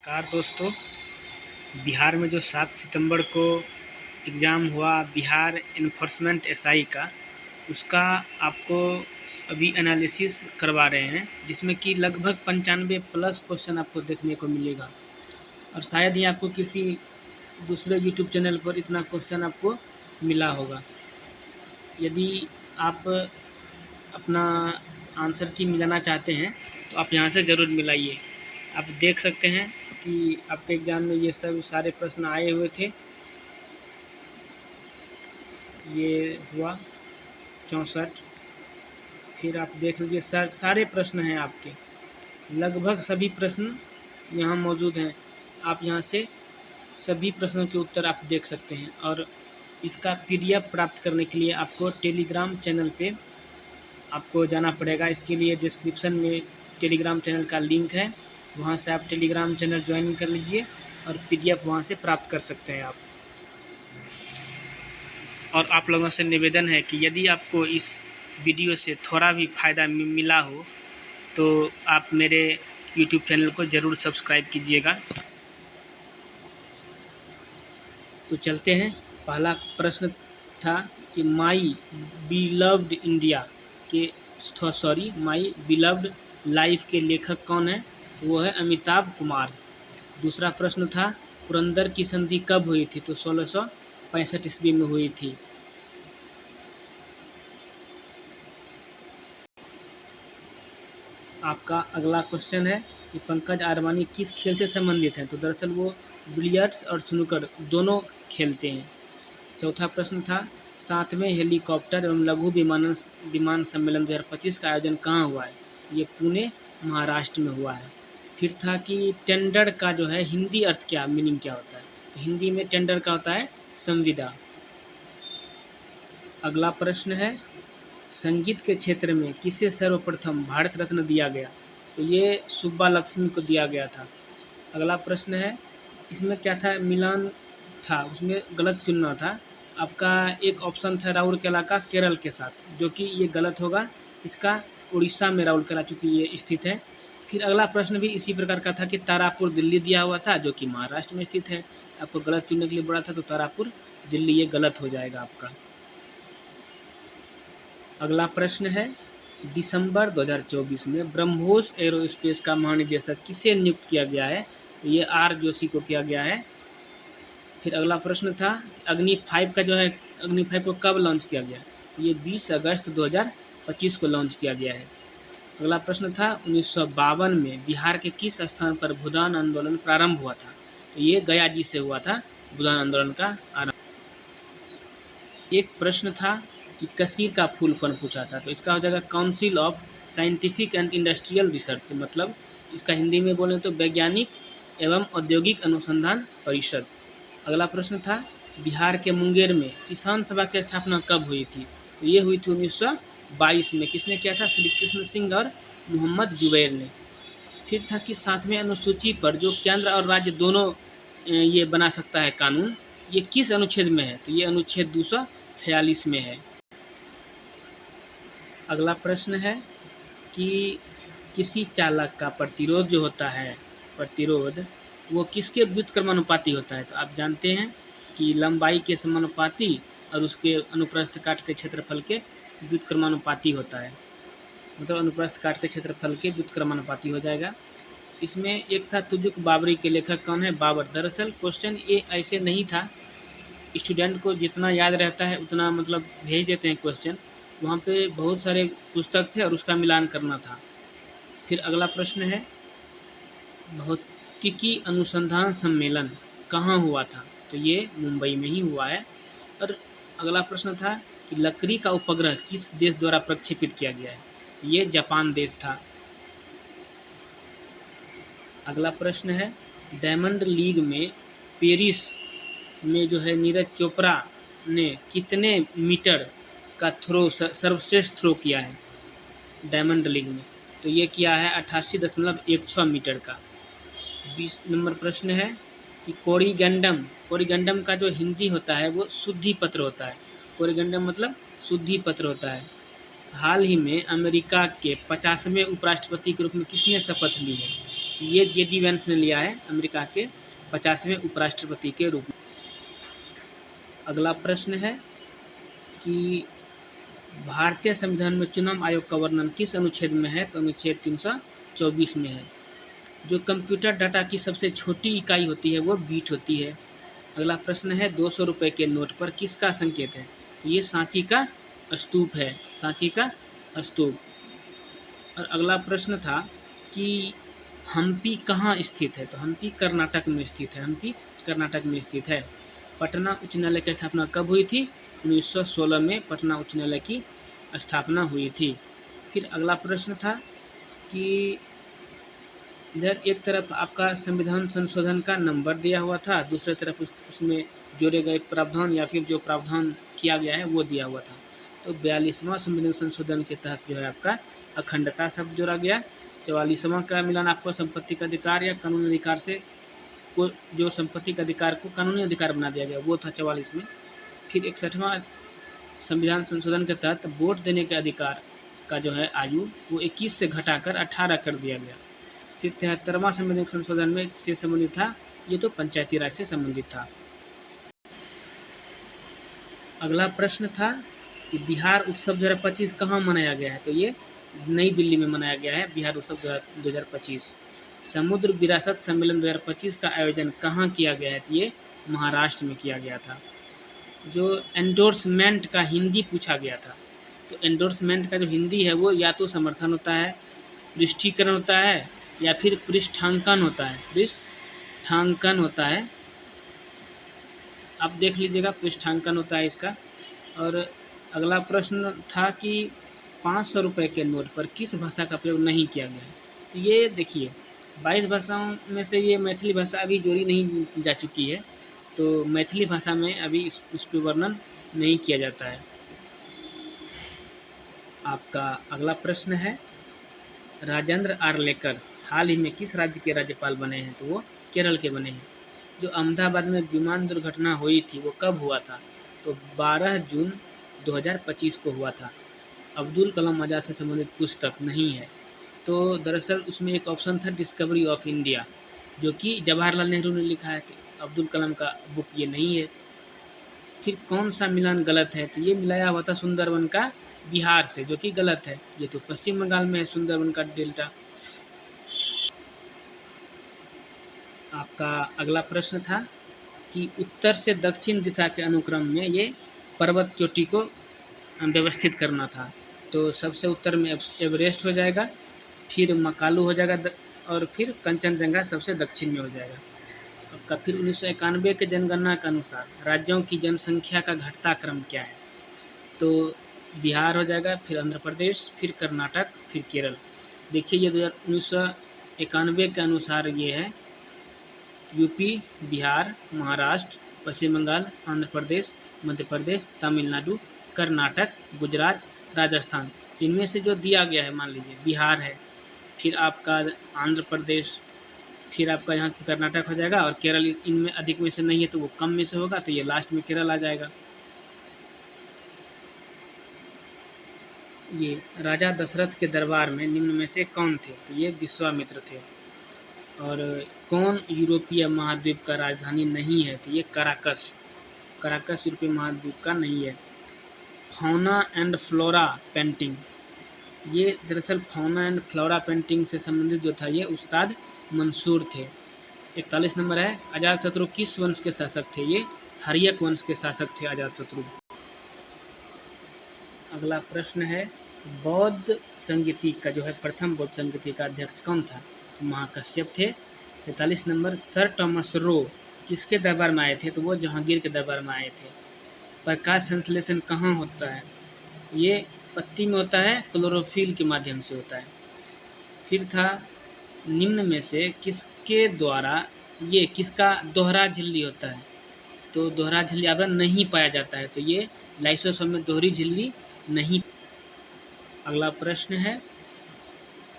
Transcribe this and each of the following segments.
नमस्कार दोस्तों। बिहार में जो 7 सितंबर को एग्ज़ाम हुआ बिहार इन्फोर्समेंट एसआई का, उसका आपको अभी एनालिसिस करवा रहे हैं, जिसमें कि लगभग 95 प्लस क्वेश्चन आपको देखने को मिलेगा और शायद ही आपको किसी दूसरे यूट्यूब चैनल पर इतना क्वेश्चन आपको मिला होगा। यदि आप अपना आंसर की मिलाना चाहते हैं तो आप यहाँ से ज़रूर मिलाइए। आप देख सकते हैं कि आपके एग्ज़ाम में ये सब सारे प्रश्न आए हुए थे। ये हुआ 64। फिर आप देख लीजिए सारे प्रश्न हैं आपके, लगभग सभी प्रश्न यहाँ मौजूद हैं। आप यहाँ से सभी प्रश्नों के उत्तर आप देख सकते हैं और इसका पीडीएफ प्राप्त करने के लिए आपको टेलीग्राम चैनल पे आपको जाना पड़ेगा। इसके लिए डिस्क्रिप्शन में टेलीग्राम चैनल का लिंक है, वहाँ से आप टेलीग्राम चैनल ज्वाइन कर लीजिए और पीडीएफ वहाँ से प्राप्त कर सकते हैं आप। और आप लोगों से निवेदन है कि यदि आपको इस वीडियो से थोड़ा भी फ़ायदा मिला हो तो आप मेरे यूट्यूब चैनल को ज़रूर सब्सक्राइब कीजिएगा। तो चलते हैं। पहला प्रश्न था कि माई बिलव्ड इंडिया के माई बिलव्ड लाइफ के लेखक कौन है? तो वो है अमिताभ कुमार। दूसरा प्रश्न था पुरंदर की संधि कब हुई थी? तो 1665 ईस्वी में हुई थी। आपका अगला क्वेश्चन है कि पंकज आडवाणी किस खेल से संबंधित हैं? तो दरअसल वो बिलियर्ड्स और स्नूकर दोनों खेलते हैं। चौथा प्रश्न था 7वें हेलीकॉप्टर एवं लघु विमान सम्मेलन 2025 का आयोजन कहाँ हुआ है? ये पुणे महाराष्ट्र में हुआ है। फिर था कि टेंडर का जो है हिंदी अर्थ क्या, मीनिंग क्या होता है? तो हिंदी में टेंडर का होता है संविदा। अगला प्रश्न है संगीत के क्षेत्र में किसे सर्वप्रथम भारत रत्न दिया गया? तो ये सुब्बा लक्ष्मी को दिया गया था। अगला प्रश्न है इसमें क्या था, मिलान था, उसमें गलत चुनना था। आपका एक ऑप्शन था राउरकेला का केरल के साथ, जो कि ये गलत होगा। इसका उड़ीसा में राउरकेला चूँकि ये स्थित है। फिर अगला प्रश्न भी इसी प्रकार का था कि तारापुर दिल्ली दिया हुआ था, जो कि महाराष्ट्र में स्थित है। आपको गलत चुनने के लिए बोला था, तो तारापुर दिल्ली ये गलत हो जाएगा आपका। अगला प्रश्न है दिसंबर 2024 में ब्रह्मोस एरोस्पेस का महानिदेशक किसे नियुक्त किया गया है? तो ये आर जोशी को किया गया है। फिर अगला प्रश्न था अग्नि 5 का जो है, अग्नि 5 को कब लॉन्च किया गया? ये 20 अगस्त 2025 को लॉन्च किया गया है। अगला प्रश्न था 1952 में बिहार के किस स्थान पर भूदान आंदोलन प्रारंभ हुआ था? तो ये गया जी से हुआ था भूदान आंदोलन का आरंभ। एक प्रश्न था कि कसीर का फुल फॉर्म पूछा था, तो इसका हो जाएगा council of scientific and industrial research, मतलब इसका हिंदी में बोलें तो वैज्ञानिक एवं औद्योगिक अनुसंधान परिषद। अगला प्रश्न था बिहार के मुंगेर में किसान सभा की स्थापना कब हुई थी? तो ये हुई थी 1922 में। किसने किया था? श्री कृष्ण सिंह और मोहम्मद जुबैर ने। फिर था कि 7वें अनुसूची पर जो केंद्र और राज्य दोनों ये बना सकता है कानून, ये किस अनुच्छेद में है? तो ये अनुच्छेद 246 में है। अगला प्रश्न है कि किसी चालक का प्रतिरोध जो होता है, प्रतिरोध वो किसके व्युत्क्रमानुपाती होता है? तो आप जानते हैं कि लंबाई के समानुपाती और उसके अनुप्रस्थ काट के क्षेत्रफल के व्युत्क्रमानुपाती होता है, मतलब अनुप्रस्थ काट के क्षेत्रफल के व्युत्क्रमानुपाती हो जाएगा। इसमें एक था तुजुक बाबरी के लेखक कौन है? बाबर। दरअसल क्वेश्चन ये ऐसे नहीं था, स्टूडेंट को जितना याद रहता है उतना मतलब भेज देते हैं क्वेश्चन, वहाँ पे बहुत सारे पुस्तक थे और उसका मिलान करना था। फिर अगला प्रश्न है भौतिकी अनुसंधान सम्मेलन कहाँ हुआ था? तो ये मुंबई में ही हुआ है। और अगला प्रश्न था कि लकड़ी का उपग्रह किस देश द्वारा प्रक्षेपित किया गया है? ये जापान देश था। अगला प्रश्न है डायमंड लीग में पेरिस में जो है नीरज चोपड़ा ने कितने मीटर का थ्रो सर्वश्रेष्ठ थ्रो किया है डायमंड लीग में? तो ये किया है 88.16 मीटर का। 20 नंबर प्रश्न है कि कोरिगंडम का जो हिंदी होता है वो शुद्धि पत्र होता है। कोरिगंडम मतलब शुद्धि पत्र होता है। हाल ही में अमेरिका के 50वें उपराष्ट्रपति के रूप में किसने शपथ ली है? ये जे.डी. वेंस ने लिया है अमेरिका के 50वें उपराष्ट्रपति के रूप में। अगला प्रश्न है कि भारतीय संविधान में चुनाव आयोग का वर्णन किस अनुच्छेद में है? तो अनुच्छेद 324 में है। जो कंप्यूटर डाटा की सबसे छोटी इकाई होती है वो बीट होती है। अगला प्रश्न है 200 रुपये के नोट पर किसका संकेत है? तो ये सांची का स्तूप है, सांची का स्तूप। और अगला प्रश्न था कि हम्पी कहाँ स्थित है? तो हम्पी कर्नाटक में स्थित है, हम्पी कर्नाटक में स्थित है। पटना उच्च न्यायालय की स्थापना कब हुई थी? 1916 में पटना उच्च न्यायालय की स्थापना हुई थी। फिर अगला प्रश्न था कि इधर एक तरफ आपका संविधान संशोधन का नंबर दिया हुआ था, दूसरी तरफ उसमें जोड़े गए प्रावधान या फिर जो प्रावधान किया गया है वो दिया हुआ था। तो 42वां संविधान संशोधन के तहत जो है आपका अखंडता शब्द जोड़ा गया। 44वां का मिलान आपको संपत्ति का अधिकार या कानूनी अधिकार से को जो संपत्ति का अधिकार को कानूनी अधिकार बना दिया गया वो था 44 में। फिर 61वां संविधान संशोधन के तहत वोट देने के अधिकार का जो है आयु वो 21 से घटाकर 18 कर दिया गया। फिर 73वां संविधान संशोधन में से संबंधित था, ये तो पंचायती राज से संबंधित था। अगला प्रश्न था कि बिहार उत्सव 2025 कहाँ मनाया गया है? तो ये नई दिल्ली में मनाया गया है बिहार उत्सव 2025। समुद्र विरासत सम्मेलन 2025 का आयोजन कहाँ किया गया है? तो ये महाराष्ट्र में किया गया था। जो एंडोर्समेंट का हिंदी पूछा गया था, तो एंडोर्समेंट का जो हिंदी है वो या तो समर्थन होता है, पृष्ठीकरण होता है या फिर पृष्ठांकन होता है, पृष्ठांकन होता है। आप देख लीजिएगा, पृष्ठांकन होता है इसका। और अगला प्रश्न था कि 500 रुपये के नोट पर किस भाषा का प्रयोग नहीं किया गया है? तो ये देखिए 22 भाषाओं में से ये मैथिली भाषा अभी जोड़ी नहीं जा चुकी है, तो मैथिली भाषा में अभी उस पर वर्णन नहीं किया जाता है। आपका अगला प्रश्न है राजेंद्र आर्लेकर हाल ही में किस राज्य के राज्यपाल बने हैं? तो वो केरल के बने हैं। जो अहमदाबाद में विमान दुर्घटना हुई थी वो कब हुआ था? तो 12 जून 2025 को हुआ था। अब्दुल कलाम आज़ाद से संबंधित पुस्तक नहीं है, तो दरअसल उसमें एक ऑप्शन था डिस्कवरी ऑफ इंडिया, जो कि जवाहरलाल नेहरू ने लिखा है। अब्दुल कलाम का बुक ये नहीं है। फिर कौन सा मिलान गलत है? तो ये मिलाया हुआ था सुंदरवन का बिहार से, जो कि गलत है। ये तो पश्चिम बंगाल में है सुंदरवन का डेल्टा। आपका अगला प्रश्न था कि उत्तर से दक्षिण दिशा के अनुक्रम में ये पर्वत चोटी को व्यवस्थित करना था। तो सबसे उत्तर में एवरेस्ट हो जाएगा, फिर मकालू हो जाएगा और फिर कंचनजंगा सबसे दक्षिण में हो जाएगा। आपका फिर 1991 के जनगणना के अनुसार राज्यों की जनसंख्या का घटता क्रम क्या है? तो बिहार हो जाएगा, फिर आंध्र प्रदेश, फिर कर्नाटक, फिर केरल। देखिए ये 1991 के अनुसार ये है यूपी, बिहार, महाराष्ट्र, पश्चिम बंगाल, आंध्र प्रदेश, मध्य प्रदेश, तमिलनाडु, कर्नाटक, गुजरात, राजस्थान। इनमें से जो दिया गया है मान लीजिए बिहार है, फिर आपका आंध्र प्रदेश, फिर आपका यहाँ कर्नाटक हो जाएगा और केरल इनमें अधिक में से नहीं है तो वो कम में से होगा, तो ये लास्ट में केरल आ जाएगा। ये राजा दशरथ के दरबार में निम्न में से कौन थे? तो ये विश्वामित्र थे। और कौन यूरोपीय महाद्वीप का राजधानी नहीं है? तो ये कराकस, कराकस यूरोपीय महाद्वीप का नहीं है। फौना एंड फ्लोरा पेंटिंग, ये दरअसल फौना एंड फ्लोरा पेंटिंग से संबंधित जो था ये उस्ताद मंसूर थे। 41 नंबर है अजातशत्रु किस वंश के शासक थे? ये हर्यक वंश के शासक थे अजातशत्रु। अगला प्रश्न है बौद्ध संगीति का जो है प्रथम बौद्ध संगीति का अध्यक्ष कौन था? तो महाकश्यप थे। 43 नंबर सर टॉमस रो किसके दरबार में आए थे? तो वो जहांगीर के दरबार में आए थे। प्रकाश संश्लेषण कहाँ होता है? ये पत्ती में होता है, क्लोरोफिल के माध्यम से होता है। फिर था निम्न में से किसके द्वारा ये किसका दोहरा झिल्ली होता है? तो दोहरा झिल्ली आवरण नहीं पाया जाता है, तो ये लाइसोसोम में दोहरी झिल्ली नहीं। अगला प्रश्न है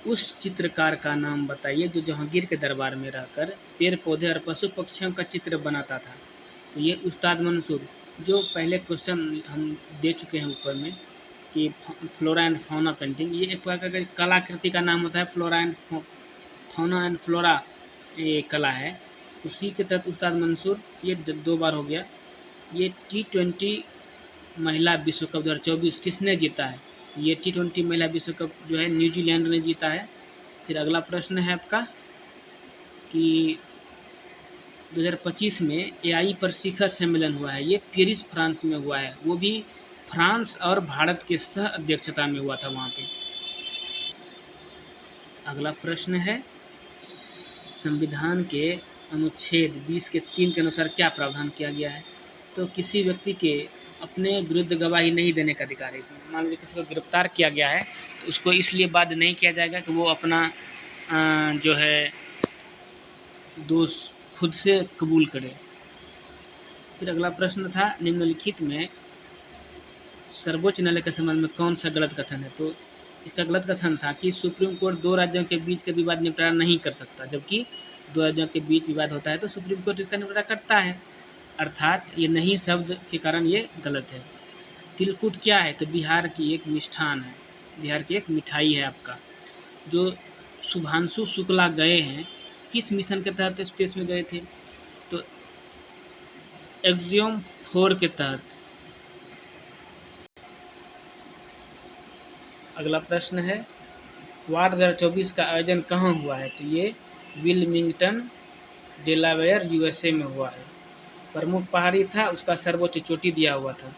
उस चित्रकार का नाम बताइए जो जहांगीर के दरबार में रहकर पेड़ पौधे और पशु पक्षियों का चित्र बनाता था। तो ये उस्ताद मंसूर। जो पहले क्वेश्चन हम दे चुके हैं ऊपर में कि फ्लोरा एंड फौना पेंटिंग, ये एक प्रकार का कलाकृति का नाम होता है flora and fauna and flora ये कला है, उसी के तहत उस्ताद मंसूर ये 2 बार हो गया। ये T20 महिला विश्व कप 2024 किसने जीता है? ये T20 महिला विश्व कप जो है न्यूजीलैंड ने जीता है। फिर अगला प्रश्न है आपका कि 2025 में एआई पर शिखर सम्मेलन हुआ है, ये पेरिस फ्रांस में हुआ है, वो भी फ्रांस और भारत के सह अध्यक्षता में हुआ था वहाँ पे। अगला प्रश्न है, संविधान के अनुच्छेद 20 के 3 के अनुसार क्या प्रावधान किया गया है? तो किसी व्यक्ति के अपने विरुद्ध गवाही नहीं देने का अधिकार है इसमें। मान लीजिए किसी को गिरफ्तार किया गया है तो उसको इसलिए बाध्य नहीं किया जाएगा कि वो अपना जो है दोष खुद से कबूल करे। फिर अगला प्रश्न था, निम्नलिखित में सर्वोच्च न्यायालय के संबंध में कौन सा गलत कथन है? तो इसका गलत कथन था कि सुप्रीम कोर्ट 2 राज्यों के बीच के विवाद निपटारा नहीं कर सकता, जबकि 2 राज्यों के बीच विवाद होता है तो सुप्रीम कोर्ट इसका निपटारा करता है। अर्थात ये नहीं शब्द के कारण ये गलत है। तिलकुट क्या है? तो बिहार की एक मिष्ठान है, बिहार की एक मिठाई है आपका। जो शुभांशु शुक्ला गए हैं, किस मिशन के तहत स्पेस में गए थे? तो एक्सियोम 4 के तहत। अगला प्रश्न है, वार 2024 का आयोजन कहाँ हुआ है? तो ये विल्मिंगटन, डेलावेयर, यूएसए में हुआ है। प्रमुख पहाड़ी था, उसका सर्वोच्च चोटी दिया हुआ था।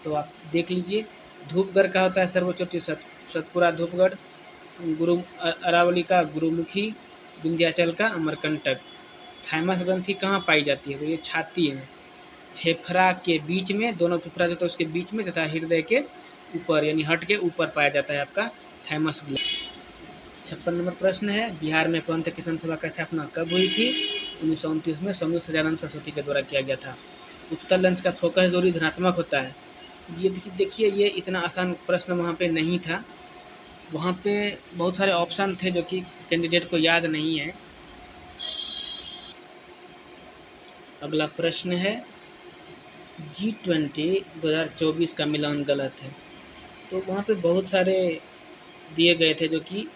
तो आप देख लीजिए, धूपगढ़ का होता है सर्वोच्च चोटी सतपुरा धूपगढ़, अरावली का गुरुमुखी, विंध्याचल का अमरकंटक। थाइमस ग्रंथि कहाँ पाई जाती है? तो ये छाती में, फेफड़ा के बीच में, दोनों फेफड़ा जो उसके बीच में तथा हृदय के ऊपर यानी हट के ऊपर पाया जाता है आपका थाइमस ग्लैंड। 56 नंबर प्रश्न है, बिहार में पंथ किसान सभा का स्थापना कब हुई थी? 1929 में स्वामी सच्चिदानंद सरस्वती के द्वारा किया गया था। उत्तर लेंस का फोकस दूरी धनात्मक होता है। ये देखिए ये इतना आसान प्रश्न वहाँ पे नहीं था, वहाँ पे बहुत सारे ऑप्शन थे जो कि कैंडिडेट को याद नहीं है। अगला प्रश्न है, G20 2024 का मिलान गलत है। तो वहाँ पे बहुत सारे दिए गए थे जो कि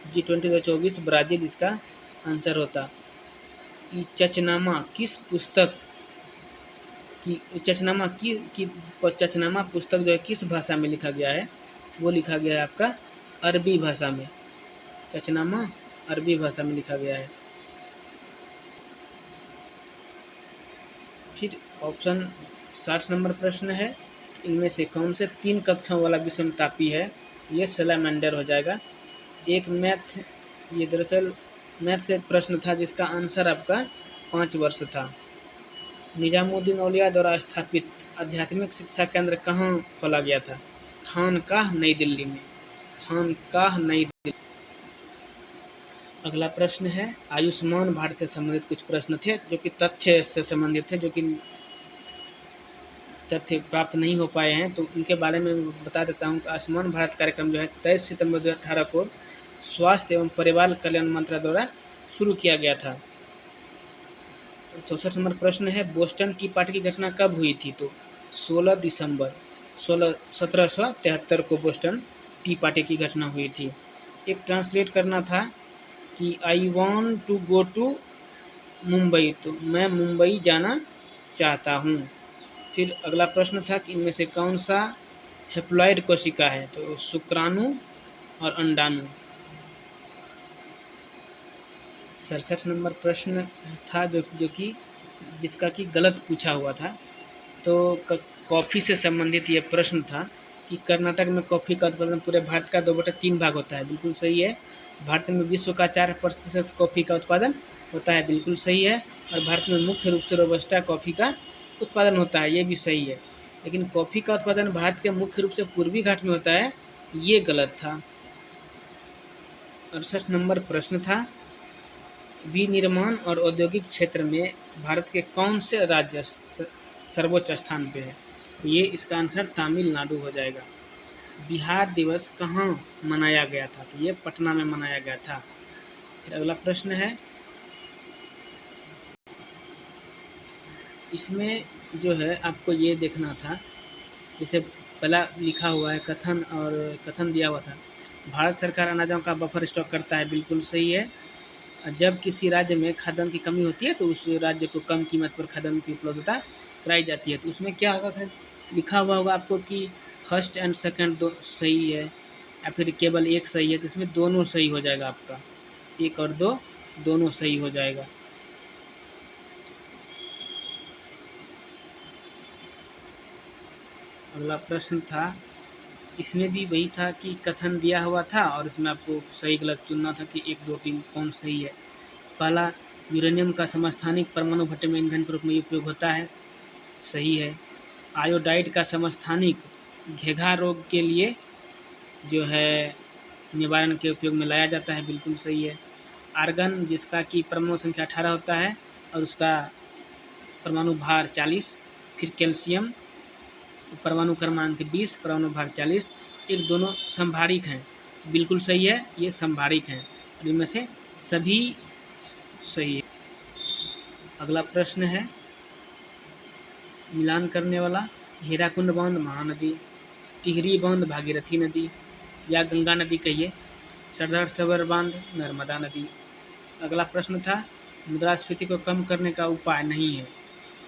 G20 2024 ब्राज़ील इसका आंसर होता। चचनामा किस पुस्तक की चचनामा पुस्तक जो है किस भाषा में लिखा गया है? वो लिखा गया है आपका अरबी भाषा में। चचनामा अरबी भाषा में लिखा गया है। फिर ऑप्शन 60 नंबर प्रश्न है, इनमें से कौन से 3 कक्षाओं वाला विषमतापी है? ये सैलामेंडर हो जाएगा। एक मैथ, ये दरअसल मैथ से प्रश्न था जिसका आंसर आपका 5 वर्ष था। निजामुद्दीन औलिया द्वारा स्थापित आध्यात्मिक शिक्षा केंद्र कहाँ खोला गया था? खानकाह नई दिल्ली में, खानकाह नई दिल्ली। अगला प्रश्न है, आयुष्मान भारत से संबंधित कुछ प्रश्न थे जो कि तथ्य से संबंधित थे, जो कि तथ्य प्राप्त नहीं हो पाए हैं, तो उनके बारे में बता देता हूँ। आयुष्मान भारत कार्यक्रम जो है 23 सितंबर 2018 को स्वास्थ्य एवं परिवार कल्याण मंत्रालय द्वारा शुरू किया गया था। 64 नंबर प्रश्न है, बोस्टन टी पार्टी की घटना कब हुई थी? तो 16 दिसंबर 1773 को बोस्टन टी पार्टी की घटना हुई थी। एक ट्रांसलेट करना था कि I want to go to Mumbai, तो मैं मुंबई जाना चाहता हूँ। फिर अगला प्रश्न था कि इनमें से कौन सा हेप्लॉइड कोशिका है? तो शुक्राणु और अंडाणु। 67 नंबर प्रश्न था जो कि जिसका कि गलत पूछा हुआ था। तो कॉफ़ी से संबंधित ये प्रश्न था कि कर्नाटक में कॉफ़ी का उत्पादन पूरे भारत का 2/3 भाग होता है। बिल्कुल सही है। भारत में विश्व का 4% कॉफ़ी का उत्पादन होता है। बिल्कुल सही है। और भारत में मुख्य रूप से रोबस्टा कॉफ़ी का उत्पादन होता है, ये भी सही है। लेकिन कॉफ़ी का उत्पादन भारत के मुख्य रूप से पूर्वी घाट में होता है, ये गलत था। 68 नंबर प्रश्न था, विनिर्माण और औद्योगिक क्षेत्र में भारत के कौन से राज्य सर्वोच्च स्थान पे है? ये इसका आंसर तमिलनाडु हो जाएगा। बिहार दिवस कहाँ मनाया गया था? तो ये पटना में मनाया गया था। फिर अगला प्रश्न है, इसमें जो है आपको ये देखना था, जैसे पहला लिखा हुआ है कथन और कथन दिया हुआ था, भारत सरकार अनाजों का बफर स्टॉक करता है। बिल्कुल सही है। जब किसी राज्य में खाद्यान्न की कमी होती है तो उस राज्य को कम कीमत पर खाद्यान्न की उपलब्धता कराई जाती है। तो उसमें क्या होगा, लिखा हुआ होगा आपको कि फर्स्ट एंड सेकंड दो सही है या फिर केवल एक सही है, तो इसमें दोनों सही हो जाएगा आपका, 1 और 2 दोनों सही हो जाएगा। अगला प्रश्न था, इसमें भी वही था कि कथन दिया हुआ था और इसमें आपको सही गलत चुनना था कि 1 2 3 कौन सही है। पहला, यूरेनियम का समस्थानिक परमाणु भट्टे में ईंधन के रूप में उपयोग होता है, सही है। आयोडाइड का समस्थानिक घेघा रोग के लिए जो है निवारण के उपयोग में लाया जाता है, बिल्कुल सही है। आर्गन जिसका कि परमाणु संख्या 18 होता है और उसका परमाणु भार 40। फिर कैल्शियम परमाणु क्रमांक 20, परमाणु भार 40, एक दोनों संभारिक हैं, बिल्कुल सही है, ये संभारिक हैं और इनमें से सभी सही है। अगला प्रश्न है मिलान करने वाला, हीराकुंड बांध महानदी, टिहरी बांध भागीरथी नदी या गंगा नदी कहिए, सरदार सरोवर बांध नर्मदा नदी। अगला प्रश्न था, मुद्रास्फीति को कम करने का उपाय नहीं है,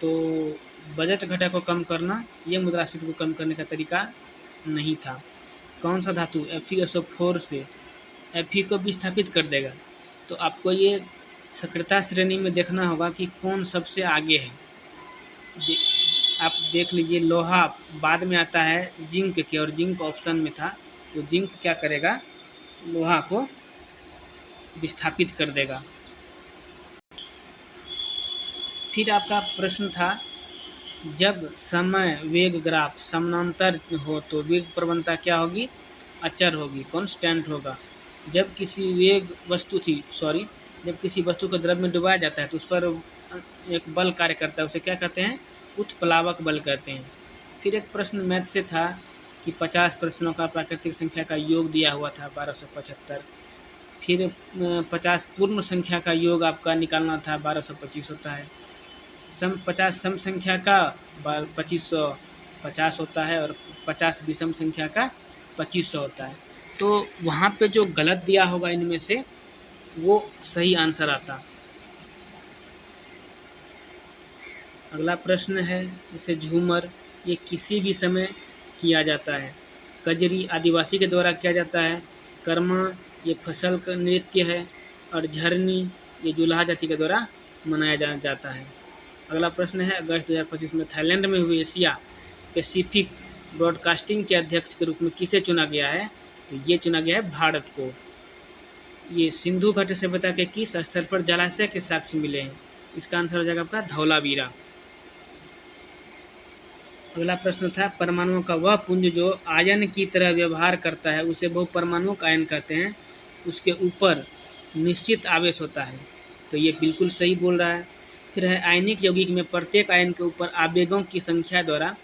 तो बजट घटा को कम करना ये मुद्रास्फीति को कम करने का तरीका नहीं था। कौन सा धातु FeSO4 से Fe को विस्थापित कर देगा, तो आपको ये सक्रियता श्रेणी में देखना होगा कि कौन सबसे आगे है। आप देख लीजिए, लोहा बाद में आता है जिंक के, और जिंक ऑप्शन में था, तो जिंक क्या करेगा, लोहा को विस्थापित कर देगा। फिर आपका प्रश्न था, जब समय वेग ग्राफ समानांतर हो तो वेग प्रवणता क्या होगी, अचर होगी, कांस्टेंट होगा। जब किसी वस्तु को द्रव में डुबाया जाता है तो उस पर एक बल कार्य करता है, उसे क्या कहते हैं, उत्प्लावक बल कहते हैं। फिर एक प्रश्न मैथ से था कि 50 प्रश्नों का प्राकृतिक संख्या का योग दिया हुआ था 1275। फिर 50 पूर्ण संख्या का योग आपका निकालना था, 1225 होता है। 50 सम संख्या का 2550 होता है और 50 विषम संख्या का 2500 होता है। तो वहाँ पे जो गलत दिया होगा इनमें से वो सही आंसर आता। अगला प्रश्न है, जैसे झूमर ये किसी भी समय किया जाता है, कजरी आदिवासी के द्वारा किया जाता है, कर्मा ये फसल का नृत्य है और झरनी ये जुलाहा जाति के द्वारा मनाया जाता है। अगला प्रश्न है, अगस्त 2025 में थाईलैंड में हुए एशिया पैसिफिक ब्रॉडकास्टिंग के अध्यक्ष के रूप में किसे चुना गया है, तो ये चुना गया है भारत को। ये सिंधु घाटी सभ्यता के किस स्थल पर जलाशय के साक्ष्य मिले हैं, इसका आंसर हो जाएगा आपका धौलावीरा। अगला प्रश्न था, परमाणुओं का वह पुंज जो आयन की तरह व्यवहार करता है उसे बहुपरमाणुक आयन कहते हैं, उसके ऊपर निश्चित आवेश होता है, तो ये बिल्कुल सही बोल रहा है। फिर है, आयनिक यौगिक में प्रत्येक आयन के ऊपर आवेगों की संख्या द्वारा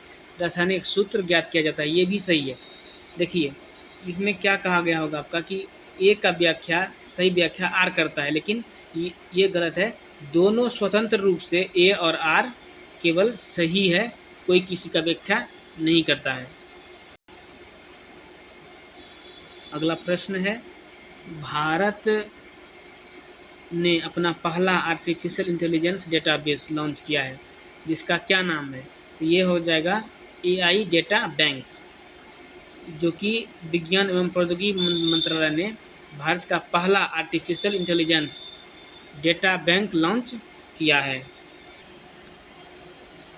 रासायनिक सूत्र ज्ञात किया जाता है, ये भी सही है। देखिए इसमें क्या कहा गया होगा आपका कि ए का व्याख्या सही व्याख्या आर करता है, लेकिन ये गलत है, दोनों स्वतंत्र रूप से ए और आर केवल सही है, कोई किसी का व्याख्या नहीं करता है। अगला प्रश्न है, भारत ने अपना पहला आर्टिफिशियल इंटेलिजेंस डेटाबेस लॉन्च किया है, जिसका क्या नाम है, तो ये हो जाएगा AI डेटा बैंक, जो कि विज्ञान एवं प्रौद्योगिकी मंत्रालय ने भारत का पहला artificial intelligence data bank launch किया है।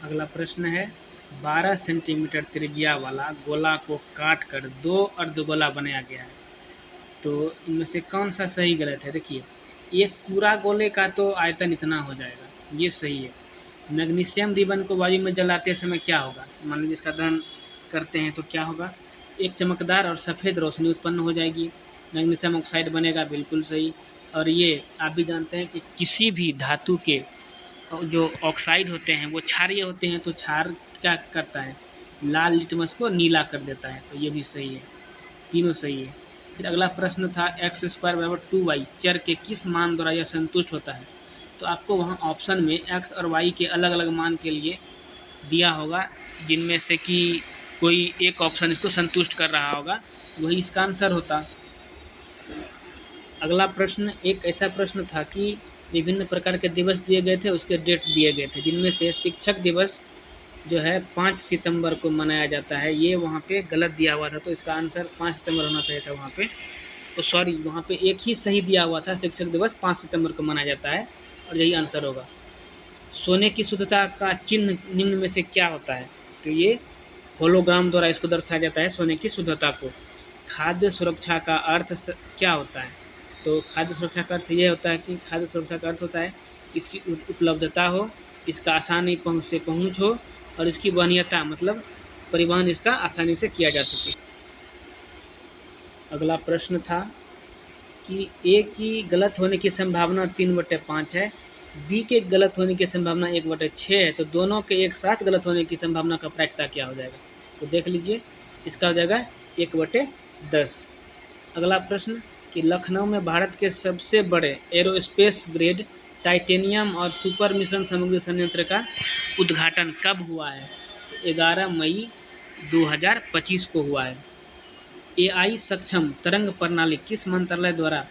अगला प्रश्न है, 12 सेंटीमीटर त्रिज्या वाला गोला को काट कर 2 अर्धगोला बनाया गया है, तो इनमें से कौन सा सही गलत है। देखिए एक पूरा गोले का तो आयतन इतना हो जाएगा, ये सही है। मैग्नीशियम रिबन को वायु में जलाते समय क्या होगा, मान लीजिए इसका दहन करते हैं तो क्या होगा, एक चमकदार और सफ़ेद रोशनी उत्पन्न हो जाएगी, मैग्नीशियम ऑक्साइड बनेगा, बिल्कुल सही। और ये आप भी जानते हैं कि किसी भी धातु के जो ऑक्साइड होते हैं वो क्षारीय होते हैं, तो क्षार क्या करता है, लाल लिटमस को नीला कर देता है, तो ये भी सही है, तीनों सही है। फिर अगला प्रश्न था, x² बराबर 2y चर के किस मान द्वारा यह संतुष्ट होता है, तो आपको वहाँ ऑप्शन में x और y के अलग अलग मान के लिए दिया होगा, जिनमें से कि कोई एक ऑप्शन इसको संतुष्ट कर रहा होगा, वही इसका आंसर होता। अगला प्रश्न एक ऐसा प्रश्न था कि विभिन्न प्रकार के दिवस दिए गए थे, उसके डेट दिए गए थे, जिनमें से शिक्षक दिवस जो है 5 सितंबर को मनाया जाता है। ये वहाँ पे गलत दिया हुआ था, तो इसका आंसर 5 सितंबर होना चाहिए था वहाँ पे। तो सॉरी, वहाँ पे एक ही सही दिया हुआ था, शिक्षक दिवस 5 सितंबर को मनाया जाता है और यही आंसर होगा। सोने की शुद्धता का चिन्ह निम्न में से क्या होता है? तो ये होलोग्राम द्वारा इसको दर्शाया जाता है, सोने की शुद्धता को। खाद्य सुरक्षा का अर्थ क्या होता है? तो खाद्य सुरक्षा का अर्थ ये होता है कि खाद्य सुरक्षा का अर्थ होता है इसकी उपलब्धता हो, इसका आसानी से पहुँच हो और इसकी वहनीयता, मतलब परिवहन इसका आसानी से किया जा सके। अगला प्रश्न था कि ए की गलत होने की संभावना 3/5 है, बी के गलत होने की संभावना 1/6 है, तो दोनों के एक साथ गलत होने की संभावना का प्रायिकता क्या हो जाएगा? तो देख लीजिए, इसका हो जाएगा 1/10। अगला प्रश्न कि लखनऊ में भारत के सबसे बड़े एरोस्पेस ग्रेड टाइटेनियम और सुपर मिशन सामग्री संयंत्र का उद्घाटन कब हुआ है? तो 11 मई 2025 को हुआ है। AI सक्षम तरंग प्रणाली किस मंत्रालय द्वारा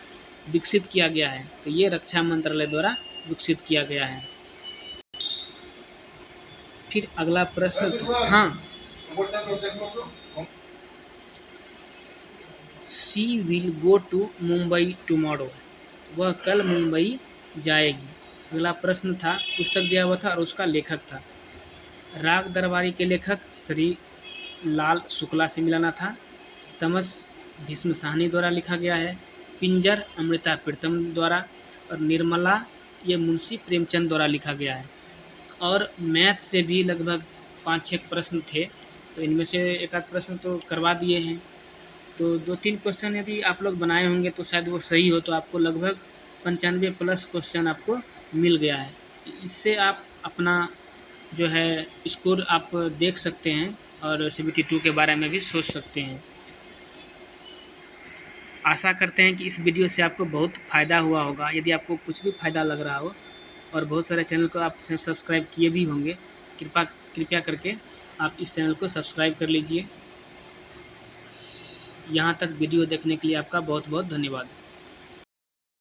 विकसित किया गया है? तो ये रक्षा मंत्रालय द्वारा विकसित किया गया है। फिर अगला प्रश्न था, हाँ, she will go to Mumbai tomorrow, वह कल मुंबई जाएगी। अगला प्रश्न था, पुस्तक दिया हुआ था और उसका लेखक था। राग दरबारी के लेखक श्री लाल शुक्ला से मिलाना था। तमस भीष्म साहनी द्वारा लिखा गया है। पिंजर अमृता प्रीतम द्वारा, और निर्मला ये मुंशी प्रेमचंद द्वारा लिखा गया है। और मैथ से भी लगभग 5-6 प्रश्न थे, तो इनमें से एक आध प्रश्न तो करवा दिए हैं। तो 2-3 क्वेश्चन यदि आप लोग बनाए होंगे तो शायद वो सही हो, तो आपको लगभग 95+ क्वेश्चन आपको मिल गया है। इससे आप अपना जो है स्कोर आप देख सकते हैं और CBT 2 के बारे में भी सोच सकते हैं। आशा करते हैं कि इस वीडियो से आपको बहुत फ़ायदा हुआ होगा। यदि आपको कुछ भी फ़ायदा लग रहा हो और बहुत सारे चैनल को आप सब्सक्राइब किए भी होंगे, कृपया करके आप इस चैनल को सब्सक्राइब कर लीजिए। यहाँ तक वीडियो देखने के लिए आपका बहुत बहुत धन्यवाद।